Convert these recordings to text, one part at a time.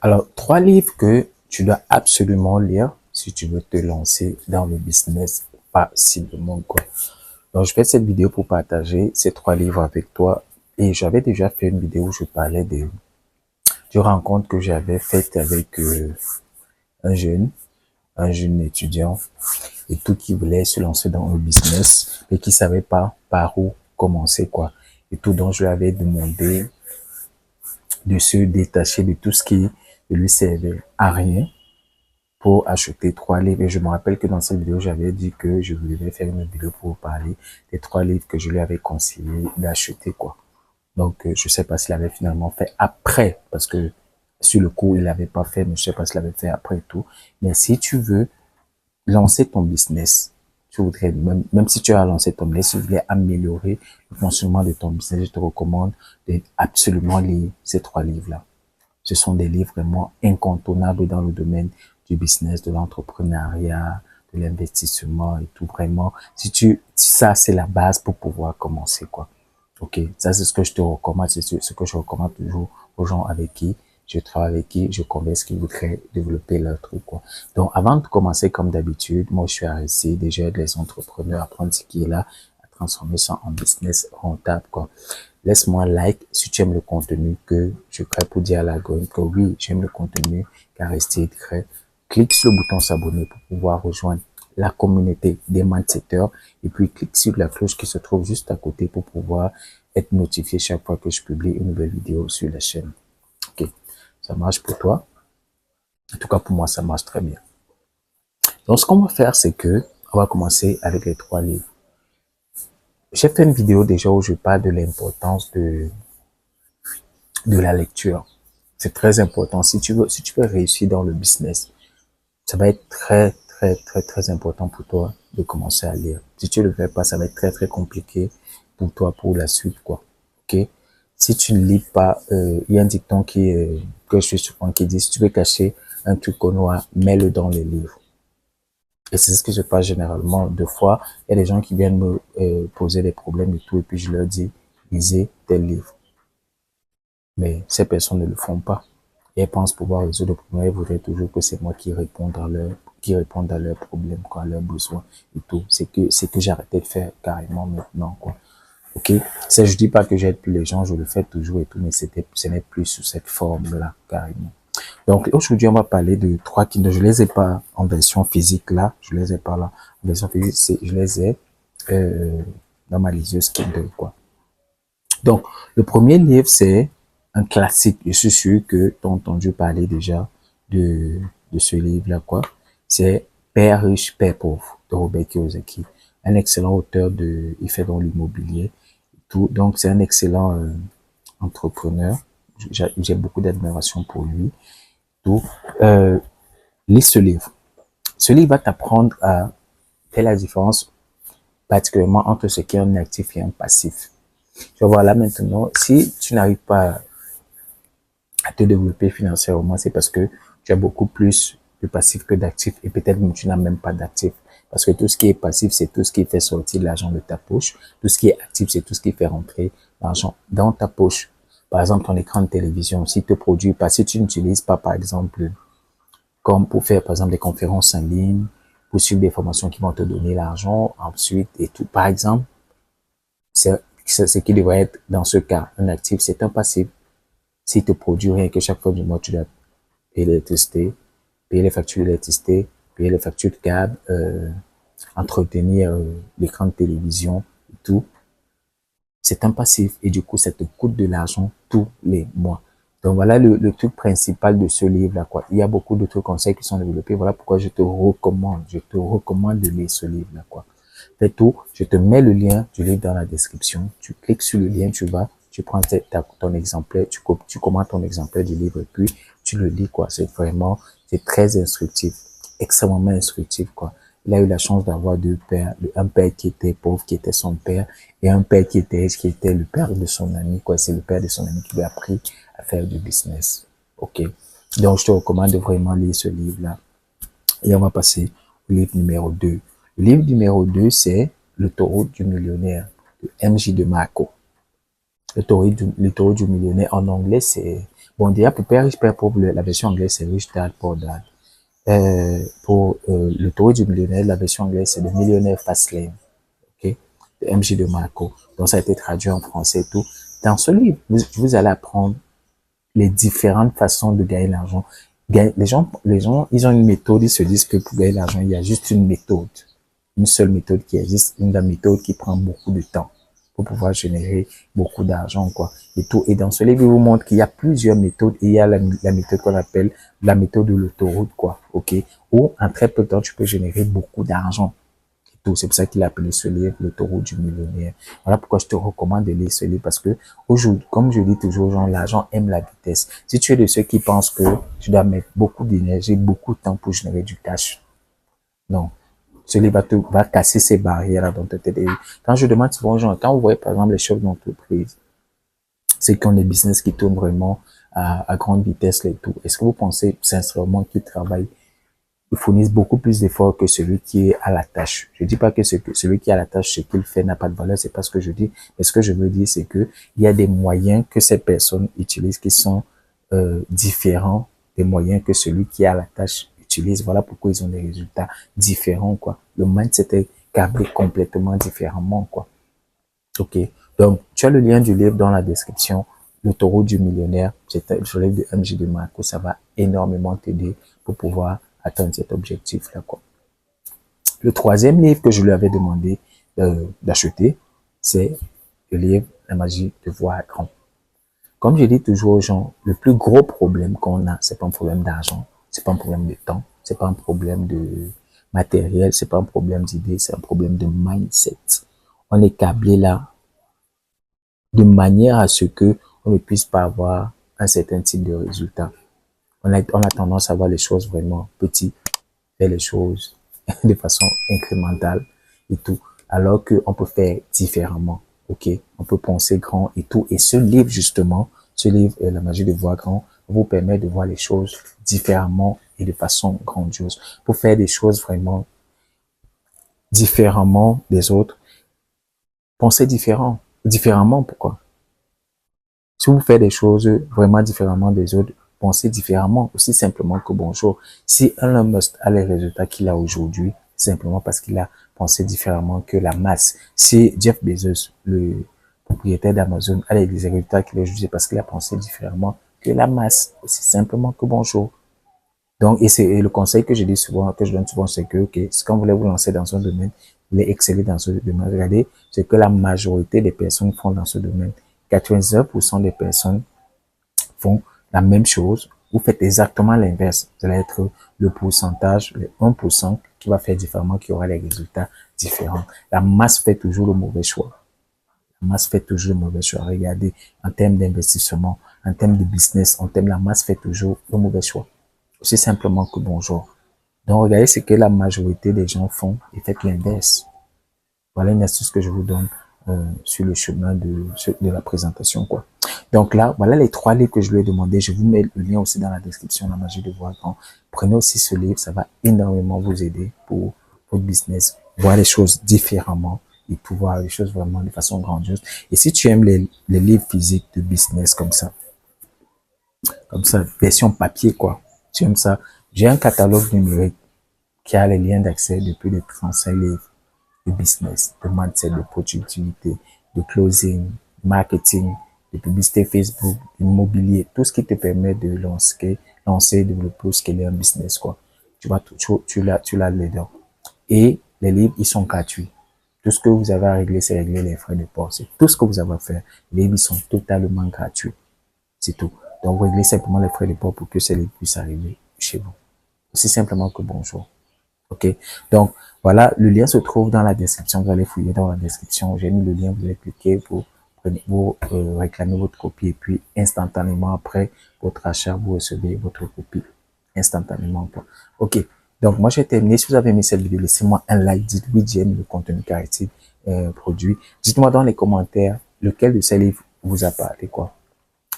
Alors, 3 livres que tu dois absolument lire si tu veux te lancer dans le business facilement, quoi. Donc, je fais cette vidéo pour partager ces 3 livres avec toi. Et j'avais déjà fait une vidéo où je parlais du rencontre que j'avais faite avec un jeune, un jeune étudiant et tout qui voulait se lancer dans le business et qui savait pas par où commencer, quoi. Et tout, donc je lui avais demandé de se détacher de tout ce qui ne lui servait à rien pour acheter 3 livres. Et je me rappelle que dans cette vidéo, j'avais dit que je voulais faire une vidéo pour parler des 3 livres que je lui avais conseillé d'acheter, quoi. Donc, je sais pas s'il avait finalement fait après, parce que sur le coup, il l'avait pas fait, mais je sais pas s'il avait fait après et tout. Mais si tu veux lancer ton business, tu voudrais, même si tu as lancé ton business, si tu voulais améliorer le fonctionnement de ton business, je te recommande absolument lire ces 3 livres-là. Ce sont des livres vraiment incontournables dans le domaine du business, de l'entrepreneuriat, de l'investissement et tout. Vraiment, ça, c'est la base pour pouvoir commencer, quoi. Ok, ça, c'est ce que je te recommande, c'est ce que je recommande toujours aux gens avec qui je travaille, avec qui je converse, qui voudraient développer leur truc, quoi. Donc, avant de commencer, comme d'habitude, moi, je suis à essayer déjà les entrepreneurs à prendre ce qui est là, à transformer ça en business rentable, quoi. Laisse-moi like si tu aimes le contenu que je crée pour dire à l'algorithme que oui, j'aime le contenu, qu'à rester discret. Clique sur le bouton s'abonner pour pouvoir rejoindre la communauté des mindsetters et puis clique sur la cloche qui se trouve juste à côté pour pouvoir être notifié chaque fois que je publie une nouvelle vidéo sur la chaîne. Ok, ça marche pour toi? En tout cas, pour moi, ça marche très bien. Donc, ce qu'on va faire, c'est que on va commencer avec les 3 livres. J'ai fait une vidéo déjà où je parle de l'importance de la lecture. C'est très important. Si tu veux réussir dans le business, ça va être très, très, très, très important pour toi de commencer à lire. Si tu ne le fais pas, ça va être très, très compliqué pour toi pour la suite, quoi. Ok? Si tu ne lis pas, il y a un dicton que je suis souvent qui dit, si tu veux cacher un truc au noir, mets-le dans les livres. Et c'est ce que je fais généralement. Deux fois, il y a des gens qui viennent me poser des problèmes et tout, et puis je leur dis, lisez tel livre. Mais ces personnes ne le font pas. Et elles pensent pouvoir résoudre le problème. Elles voudraient toujours que c'est moi qui réponde à leurs problèmes, quoi, à leurs besoins et tout. C'est que j'ai arrêté de faire carrément maintenant, quoi. Ok? Ça, je dis pas que j'aide plus les gens, je le fais toujours et tout, mais ce n'est plus sous cette forme-là, carrément. Donc, aujourd'hui, on va parler de 3 Kindle. Je les ai pas en version physique, là. Je les ai pas là. En version physique, je les ai, dans ma liseuse Kindle, quoi. Donc, le premier livre, c'est un classique. Je suis sûr que tu as entendu parler déjà de ce livre-là, quoi. C'est Père riche, Père pauvre de Robert Kiyosaki. Un excellent auteur il fait dans l'immobilier. Tout. Donc, c'est un excellent entrepreneur. J'ai beaucoup d'admiration pour lui. Tout. Lis ce livre. Ce livre va t'apprendre à faire la différence particulièrement entre ce qui est un actif et un passif. Tu vas voir là maintenant, si tu n'arrives pas à te développer financièrement, c'est parce que tu as beaucoup plus de passifs que d'actifs et peut-être même tu n'as même pas d'actifs. Parce que tout ce qui est passif, c'est tout ce qui fait sortir l'argent de ta poche. Tout ce qui est actif, c'est tout ce qui fait rentrer l'argent dans ta poche. Par exemple, ton écran de télévision, s'il te produit pas, si tu n'utilises pas, par exemple, comme pour faire, par exemple, des conférences en ligne, pour suivre des formations qui vont te donner l'argent ensuite et tout. Par exemple, c'est ce qui devrait être dans ce cas un actif, c'est un passif. S'il te produit rien que chaque fois du mois, tu dois payer l'électricité, payer les factures d'électricité, payer les factures de câble, entretenir l'écran de télévision et tout. C'est un passif et du coup, ça te coûte de l'argent tous les mois. Donc voilà le truc principal de ce livre-là, quoi. Il y a beaucoup d'autres conseils qui sont développés. Voilà pourquoi je te recommande de lire ce livre-là, quoi. Fais tout, je te mets le lien du livre dans la description. Tu cliques sur le lien, tu prends ton exemplaire, tu commandes ton exemplaire du livre et puis tu le lis, quoi. C'est très instructif, extrêmement instructif, quoi. Il a eu la chance d'avoir 2 pères, un père qui était pauvre, qui était son père, et un père qui était riche, qui était le père de son ami, quoi. C'est le père de son ami qui lui a appris à faire du business. Ok. Donc, je te recommande de vraiment lire ce livre-là. Et on va passer au livre numéro 2. Le livre numéro 2, c'est L'autoroute du millionnaire de MJ DeMarco. L'autoroute du millionnaire en anglais, c'est, Bon, déjà, pour Père riche, Père pauvre, la version anglaise, c'est Rich Dad, Poor Dad. Le taureau du millionnaire, la version anglaise, c'est le millionnaire Fast Lane. OK? De MJ de Marco. Donc, ça a été traduit en français et tout. Dans ce livre, vous allez apprendre les différentes façons de gagner l'argent. Les gens, ils ont une méthode, ils se disent que pour gagner l'argent, il y a juste une méthode. Une seule méthode qui existe, une méthode qui prend beaucoup de temps pour pouvoir générer beaucoup d'argent, quoi. Et tout. Et dans ce livre, il vous montre qu'il y a plusieurs méthodes et il y a la méthode qu'on appelle la méthode de l'autoroute, quoi. OK? Où, en très peu de temps, tu peux générer beaucoup d'argent. C'est pour ça qu'il a appelé ce livre l'autoroute du millionnaire. Voilà pourquoi je te recommande de lire ce livre parce que aujourd'hui, comme je dis toujours aux gens, l'argent aime la vitesse. Si tu es de ceux qui pensent que tu dois mettre beaucoup d'énergie, beaucoup de temps pour générer du cash, non. Ce livre va casser ces barrières dans ta tête. Et quand je demande souvent aux gens, quand vous voyez par exemple les chefs d'entreprise, ceux qui ont des business qui tournent vraiment à grande vitesse et tout, est-ce que vous pensez sincèrement qu'ils travaillent, ils fournissent beaucoup plus d'efforts que celui qui est à la tâche? Je dis pas que celui qui est à la tâche, ce qu'il fait n'a pas de valeur, c'est pas ce que je dis. Mais ce que je veux dire, c'est que il y a des moyens que ces personnes utilisent qui sont différents des moyens que celui qui est à la tâche utilise. Voilà pourquoi ils ont des résultats différents, quoi. Le mindset est câblé complètement différemment, quoi. OK. Donc, tu as le lien du livre dans la description. Le taureau du millionnaire, c'est le livre de MJ de Marco. Ça va énormément t'aider pour pouvoir atteindre cet objectif-là, quoi. Le troisième livre que je lui avais demandé d'acheter, c'est le livre La magie de voir grand. Comme je dis toujours aux gens, le plus gros problème qu'on a, c'est pas un problème d'argent, c'est pas un problème de temps, c'est pas un problème de matériel, c'est pas un problème d'idée, c'est un problème de mindset. On est câblé là de manière à ce que on ne puisse pas avoir un certain type de résultat. On a tendance à voir les choses vraiment petites, faire les choses de façon incrémentale et tout, alors qu'on peut faire différemment. OK? On peut penser grand et tout. Et ce livre, justement, ce livre, La magie de voir grand, vous permet de voir les choses différemment et de façon grandiose. Pour faire des choses vraiment différemment des autres, pensez différemment, pourquoi? Si vous faites des choses vraiment différemment des autres, pensez différemment, aussi simplement que bonjour. Si Elon Musk a les résultats qu'il a aujourd'hui, simplement parce qu'il a pensé différemment que la masse. Si Jeff Bezos, le propriétaire d'Amazon, a les résultats qu'il a aujourd'hui, parce qu'il a pensé différemment que la masse, aussi simplement que bonjour. Donc, et le conseil que je dis souvent, que je donne souvent, c'est que, OK, quand vous voulez vous lancer dans un domaine, vous voulez exceller dans ce domaine, regardez ce que la majorité des personnes font dans ce domaine. 99% des personnes font la même chose. Vous faites exactement l'inverse. Vous allez être le pourcentage, le 1% qui va faire différemment, qui aura les résultats différents. La masse fait toujours le mauvais choix. La masse fait toujours le mauvais choix. Regardez, en termes d'investissement, en termes de business, la masse fait toujours le mauvais choix. Aussi simplement que bonjour. Donc, regardez ce que la majorité des gens font et faites l'inverse. Voilà une astuce que je vous donne sur le chemin de la présentation, quoi. Donc là, voilà les 3 livres que je lui ai demandé. Je vous mets le lien aussi dans la description, La magie de voir grand. Prenez aussi ce livre, ça va énormément vous aider pour votre business, voir les choses différemment et pouvoir les choses vraiment de façon grandiose. Et si tu aimes les livres physiques de business comme ça, version papier, quoi. Tu aimes ça? J'ai un catalogue numérique qui a les liens d'accès depuis les 35 livres de business, de mindset, de productivité, de closing, marketing, de publicité Facebook, d'immobilier, tout ce qui te permet de lancer, développer, scaler un business, quoi. Tu vas, tu l'as dedans. Et les livres, ils sont gratuits. Tout ce que vous avez à régler, c'est régler les frais de port. C'est tout ce que vous avez à faire. Les livres, ils sont totalement gratuits. C'est tout. Donc, vous réglez simplement les frais de port pour que ces livres puissent arriver chez vous. Aussi simplement que bonjour. OK? Donc, voilà, le lien se trouve dans la description. Vous allez fouiller dans la description. J'ai mis le lien, vous allez cliquer pour réclamer votre copie et puis instantanément après votre achat, vous recevez votre copie instantanément. OK. Donc, moi, j'ai terminé. Si vous avez aimé cette vidéo, laissez-moi un like. Dites oui, j'aime le contenu caractère produit. Dites-moi dans les commentaires lequel de ces livres vous a parlé, quoi.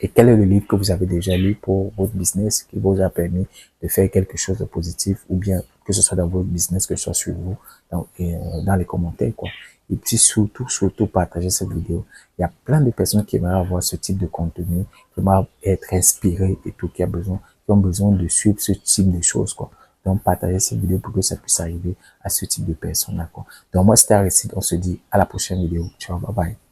Et quel est le livre que vous avez déjà lu pour votre business qui vous a permis de faire quelque chose de positif ou bien que ce soit dans votre business, que ce soit sur vous, dans les commentaires, quoi. Et puis surtout, partagez cette vidéo. Il y a plein de personnes qui aimeraient avoir ce type de contenu, qui aimeraient être inspirées et tout, qui ont besoin de suivre ce type de choses, quoi. Donc, partagez cette vidéo pour que ça puisse arriver à ce type de personnes-là, quoi. Donc, moi, c'était Aristide. On se dit à la prochaine vidéo. Ciao, bye bye.